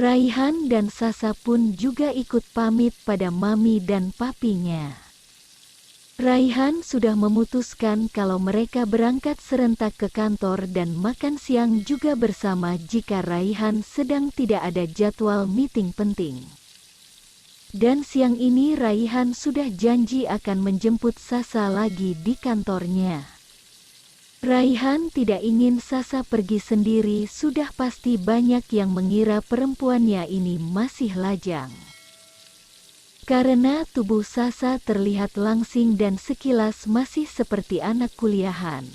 Raihan dan Sasa pun juga ikut pamit pada mami dan papinya. Raihan sudah memutuskan kalau mereka berangkat serentak ke kantor dan makan siang juga bersama jika Raihan sedang tidak ada jadwal meeting penting. Dan siang ini Raihan sudah janji akan menjemput Sasa lagi di kantornya. Raihan tidak ingin Sasa pergi sendiri, sudah pasti banyak yang mengira perempuannya ini masih lajang. Karena tubuh Sasa terlihat langsing dan sekilas masih seperti anak kuliahan,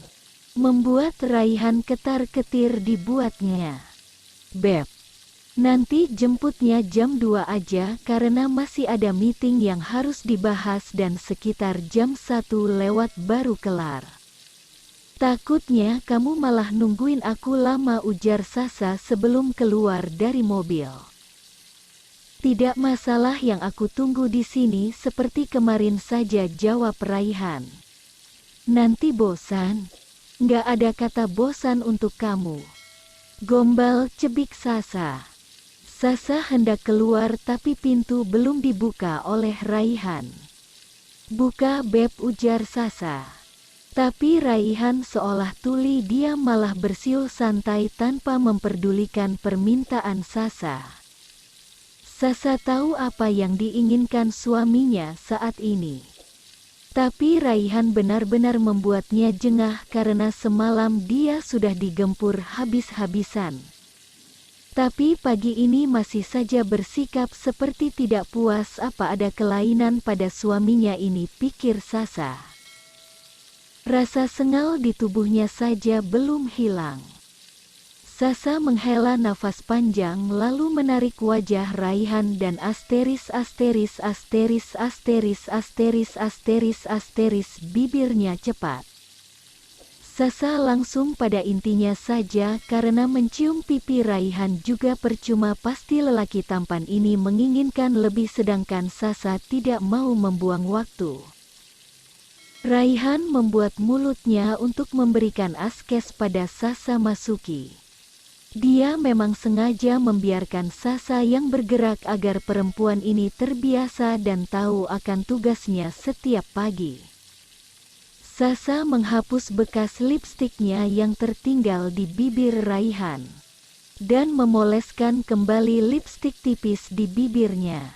membuat Raihan ketar-ketir dibuatnya. "Beb, nanti jemputnya jam 2 aja karena masih ada meeting yang harus dibahas dan sekitar jam 1 lewat baru kelar. Takutnya kamu malah nungguin aku lama," ujar Sasa sebelum keluar dari mobil. "Tidak masalah, yang aku tunggu di sini seperti kemarin saja," jawab Raihan. "Nanti bosan?" "Nggak ada kata bosan untuk kamu," gombal cebik Sasa. Sasa hendak keluar tapi pintu belum dibuka oleh Raihan. "Buka, Beb," ujar Sasa. Tapi Raihan seolah tuli, dia malah bersiul santai tanpa memperdulikan permintaan Sasa. Sasa tahu apa yang diinginkan suaminya saat ini. Tapi Raihan benar-benar membuatnya jengah karena semalam dia sudah digempur habis-habisan. Tapi pagi ini masih saja bersikap seperti tidak puas. Apa ada kelainan pada suaminya ini, pikir Sasa. Rasa sengal di tubuhnya saja belum hilang. Sasa menghela nafas panjang lalu menarik wajah Raihan dan bibirnya cepat. Sasa langsung pada intinya saja karena mencium pipi Raihan juga percuma, pasti lelaki tampan ini menginginkan lebih sedangkan Sasa tidak mau membuang waktu. Raihan membuat mulutnya untuk memberikan askes pada Sasa masuki. Dia memang sengaja membiarkan Sasa yang bergerak agar perempuan ini terbiasa dan tahu akan tugasnya setiap pagi. Sasa menghapus bekas lipstiknya yang tertinggal di bibir Raihan dan memoleskan kembali lipstik tipis di bibirnya.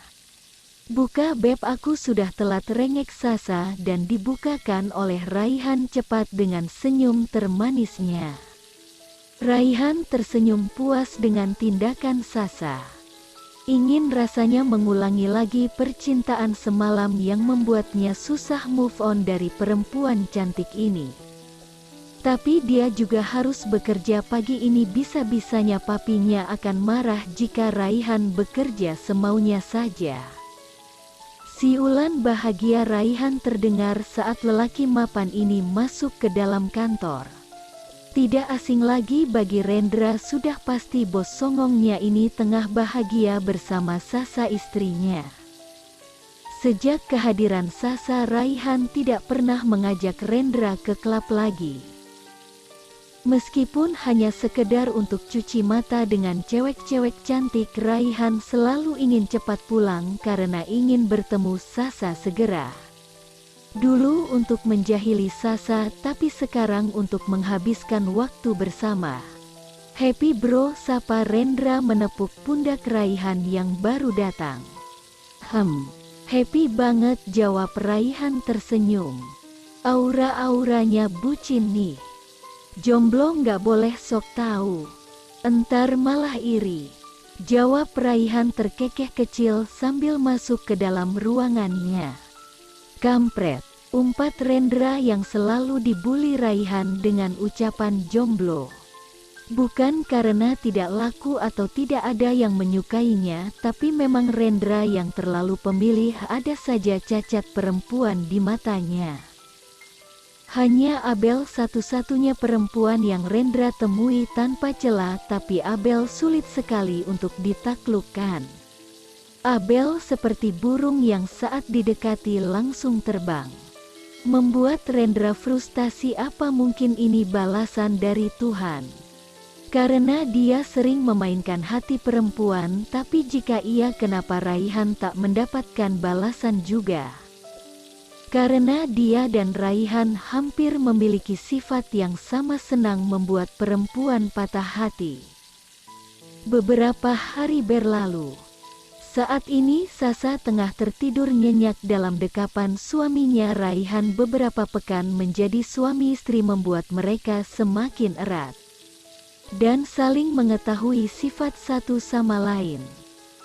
"Buka, Beb, aku sudah telat," rengek Sasa dan dibukakan oleh Raihan cepat dengan senyum termanisnya. Raihan tersenyum puas dengan tindakan Sasa. Ingin rasanya mengulangi lagi percintaan semalam yang membuatnya susah move on dari perempuan cantik ini. Tapi dia juga harus bekerja pagi ini, bisa-bisanya papinya akan marah jika Raihan bekerja semaunya saja. Siulan bahagia Raihan terdengar saat lelaki mapan ini masuk ke dalam kantor. Tidak asing lagi bagi Rendra, sudah pasti bos songongnya ini tengah bahagia bersama Sasa istrinya. Sejak kehadiran Sasa, Raihan tidak pernah mengajak Rendra ke klub lagi. Meskipun hanya sekedar untuk cuci mata dengan cewek-cewek cantik, Raihan selalu ingin cepat pulang karena ingin bertemu Sasa segera. Dulu untuk menjahili Sasa, tapi sekarang untuk menghabiskan waktu bersama. "Happy bro," sapa Rendra menepuk pundak Raihan yang baru datang. Happy banget," jawab Raihan tersenyum. "Aura-auranya bucin nih. Jomblo nggak boleh sok tahu. Entar malah iri," jawab Raihan terkekeh kecil sambil masuk ke dalam ruangannya. "Kampret," umpat Rendra yang selalu dibuli Raihan dengan ucapan jomblo. Bukan karena tidak laku atau tidak ada yang menyukainya, tapi memang Rendra yang terlalu pemilih, ada saja cacat perempuan di matanya. Hanya Abel satu-satunya perempuan yang Rendra temui tanpa celah, tapi Abel sulit sekali untuk ditaklukkan. Abel seperti burung yang saat didekati langsung terbang. Membuat Rendra frustasi, apa mungkin ini balasan dari Tuhan? Karena dia sering memainkan hati perempuan, tapi jika ia kenapa Raihan tak mendapatkan balasan juga? Karena dia dan Raihan hampir memiliki sifat yang sama, senang membuat perempuan patah hati. Beberapa hari berlalu. Saat ini Sasa tengah tertidur nyenyak dalam dekapan suaminya. Raihan beberapa pekan menjadi suami istri membuat mereka semakin erat dan saling mengetahui sifat satu sama lain.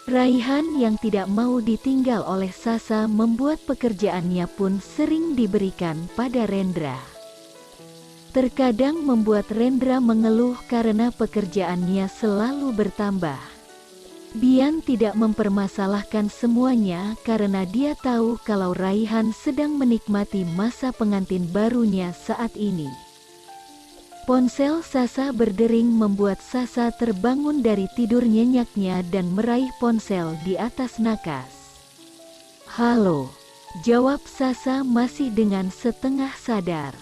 Raihan yang tidak mau ditinggal oleh Sasa membuat pekerjaannya pun sering diberikan pada Rendra. Terkadang membuat Rendra mengeluh karena pekerjaannya selalu bertambah. Bian tidak mempermasalahkan semuanya karena dia tahu kalau Raihan sedang menikmati masa pengantin barunya saat ini. Ponsel Sasa berdering membuat Sasa terbangun dari tidur nyenyaknya dan meraih ponsel di atas nakas. "Halo," jawab Sasa masih dengan setengah sadar.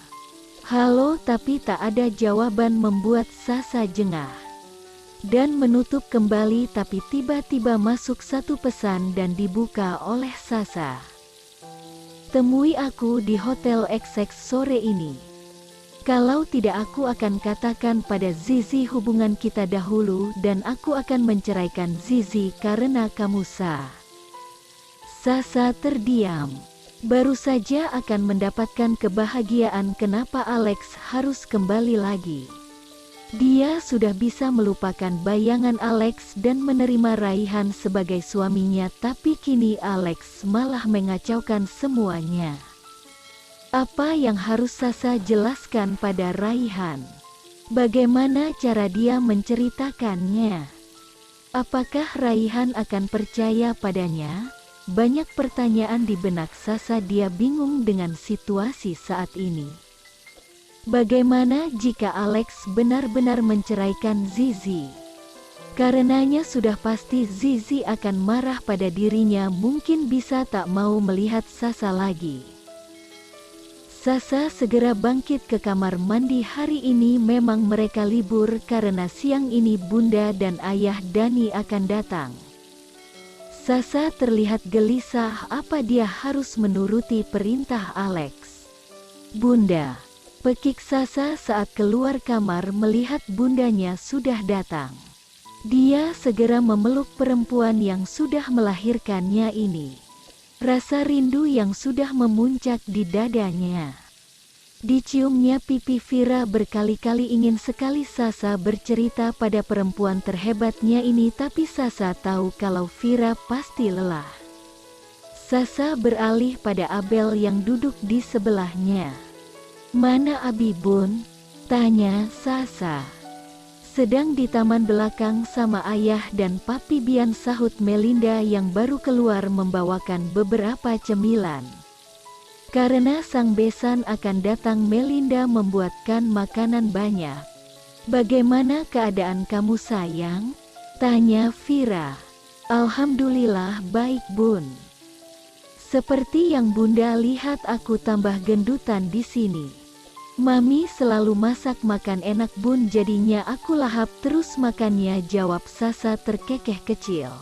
"Halo," tapi tak ada jawaban membuat Sasa jengah dan menutup kembali, tapi tiba-tiba masuk satu pesan dan dibuka oleh Sasa. "Temui aku di Hotel XX sore ini. Kalau tidak aku akan katakan pada Zizi hubungan kita dahulu dan aku akan menceraikan Zizi karena kamu sah." Sasa terdiam. Baru saja akan mendapatkan kebahagiaan, kenapa Alex harus kembali lagi? Dia sudah bisa melupakan bayangan Alex dan menerima Raihan sebagai suaminya, tapi kini Alex malah mengacaukan semuanya. Apa yang harus Sasa jelaskan pada Raihan? Bagaimana cara dia menceritakannya? Apakah Raihan akan percaya padanya? Banyak pertanyaan di benak Sasa. Dia bingung dengan situasi saat ini. Bagaimana jika Alex benar-benar menceraikan Zizi? Karenanya sudah pasti Zizi akan marah pada dirinya, mungkin bisa tak mau melihat Sasa lagi. Sasa segera bangkit ke kamar mandi. Hari ini memang mereka libur karena siang ini Bunda dan Ayah Dani akan datang. Sasa terlihat gelisah, apa dia harus menuruti perintah Alex? "Bunda," pekik Sasa saat keluar kamar melihat bundanya sudah datang. Dia segera memeluk perempuan yang sudah melahirkannya ini. Rasa rindu yang sudah memuncak di dadanya. Diciumnya pipi Vira berkali-kali. Ingin sekali Sasa bercerita pada perempuan terhebatnya ini, tapi Sasa tahu kalau Vira pasti lelah. Sasa beralih pada Abel yang duduk di sebelahnya. "Mana Abi, Bun?" tanya Sasa. "Sedang di taman belakang sama Ayah dan Papi Bian," sahut Melinda yang baru keluar membawakan beberapa cemilan. Karena sang besan akan datang, Melinda membuatkan makanan banyak. "Bagaimana keadaan kamu sayang?" tanya Vira. "Alhamdulillah baik, Bun. Seperti yang Bunda lihat, aku tambah gendutan di sini. Mami selalu masak makan enak, Bun, jadinya aku lahap terus makannya," jawab Sasa terkekeh kecil.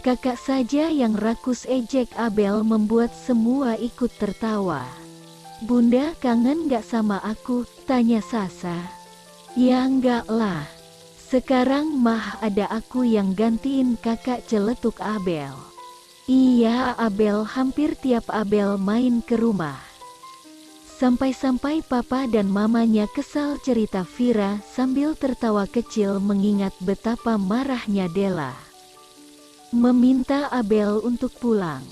"Kakak saja yang rakus," ejek Abel membuat semua ikut tertawa. "Bunda kangen gak sama aku?" tanya Sasa. "Ya enggak lah. Sekarang mah ada aku yang gantiin kakak," celetuk Abel. "Iya Abel, hampir tiap Abel main ke rumah. Sampai-sampai papa dan mamanya kesal," cerita Vira sambil tertawa kecil mengingat betapa marahnya Della meminta Abel untuk pulang.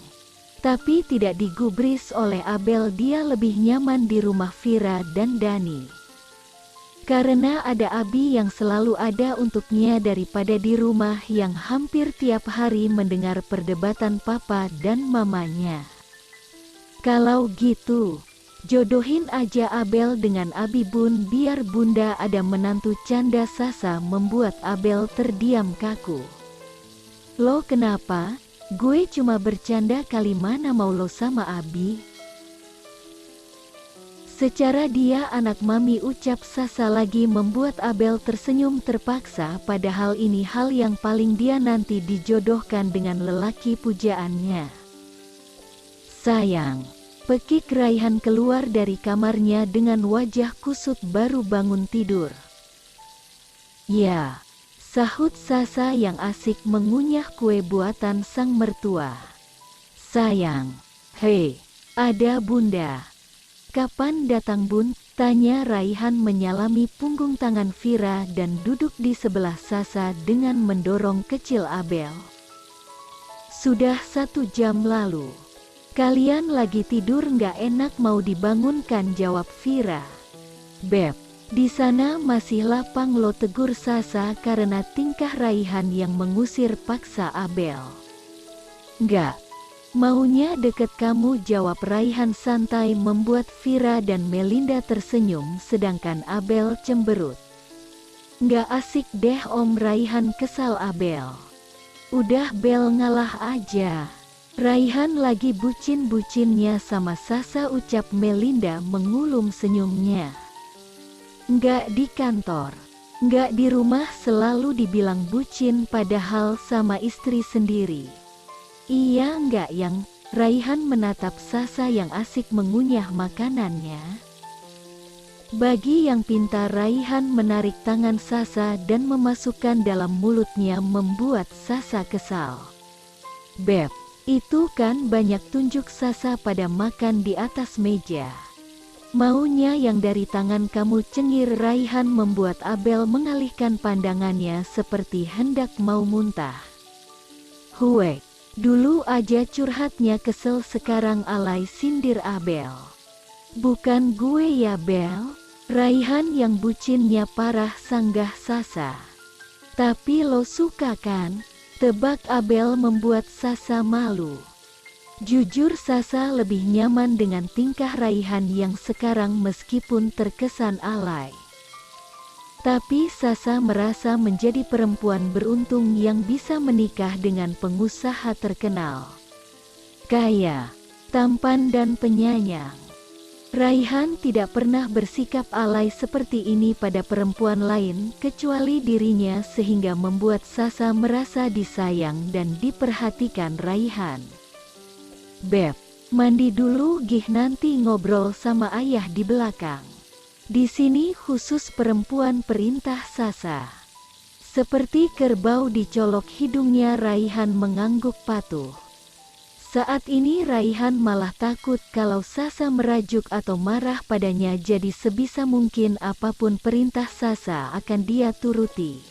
Tapi tidak digubris oleh Abel, dia lebih nyaman di rumah Vira dan Dani. Karena ada Abi yang selalu ada untuknya daripada di rumah yang hampir tiap hari mendengar perdebatan papa dan mamanya. "Kalau gitu, jodohin aja Abel dengan Abi, Bun, biar Bunda ada menantu," canda Sasa membuat Abel terdiam kaku. "Lo kenapa? Gue cuma bercanda kali, mana mau lo sama Abi?" Secara dia anak mami, ucap Sasa lagi, membuat Abel tersenyum terpaksa, padahal ini hal yang paling dia nanti dijodohkan dengan lelaki pujaannya. Sayang, pekik Raihan keluar dari kamarnya dengan wajah kusut baru bangun tidur. Ya, sahut Sasa yang asik mengunyah kue buatan sang mertua. Sayang, hei, ada bunda. Kapan datang bun? Tanya Raihan menyalami punggung tangan Vira dan duduk di sebelah Sasa dengan mendorong kecil Abel. Sudah 1 jam lalu. Kalian lagi tidur nggak enak mau dibangunkan, jawab Vira. Beb, di sana masih lapang lo, tegur Sasa karena tingkah Raihan yang mengusir paksa Abel. Nggak. Maunya deket kamu, jawab Raihan santai, membuat Vira dan Melinda tersenyum sedangkan Abel cemberut. Nggak asik deh om, Raihan kesal Abel. Udah Bel, ngalah aja. Raihan lagi bucin-bucinnya sama Sasa, ucap Melinda mengulum senyumnya. Nggak di kantor, nggak di rumah selalu dibilang bucin padahal sama istri sendiri. Iya enggak yang? Raihan menatap Sasa yang asik mengunyah makanannya. Bagi yang pintar, Raihan menarik tangan Sasa dan memasukkan dalam mulutnya, membuat Sasa kesal. Beb, itu kan banyak, tunjuk Sasa pada makan di atas meja. Maunya yang dari tangan kamu, cengir Raihan, membuat Abel mengalihkan pandangannya seperti hendak mau muntah. Huek. Dulu aja curhatnya kesel, sekarang alay, sindir Abel. Bukan gue ya Bel. Raihan yang bucinnya parah, sanggah Sasa. Tapi lo suka kan? Tebak Abel, membuat Sasa malu. Jujur Sasa lebih nyaman dengan tingkah Raihan yang sekarang meskipun terkesan alay. Tapi Sasa merasa menjadi perempuan beruntung yang bisa menikah dengan pengusaha terkenal, kaya, tampan dan penyayang. Raihan tidak pernah bersikap alay seperti ini pada perempuan lain kecuali dirinya, sehingga membuat Sasa merasa disayang dan diperhatikan Raihan. Beb, mandi dulu gih, nanti ngobrol sama ayah di belakang. Di sini khusus perempuan, perintah Sasa. Seperti kerbau dicolok hidungnya, Raihan mengangguk patuh. Saat ini Raihan malah takut kalau Sasa merajuk atau marah padanya, jadi sebisa mungkin apapun perintah Sasa akan dia turuti.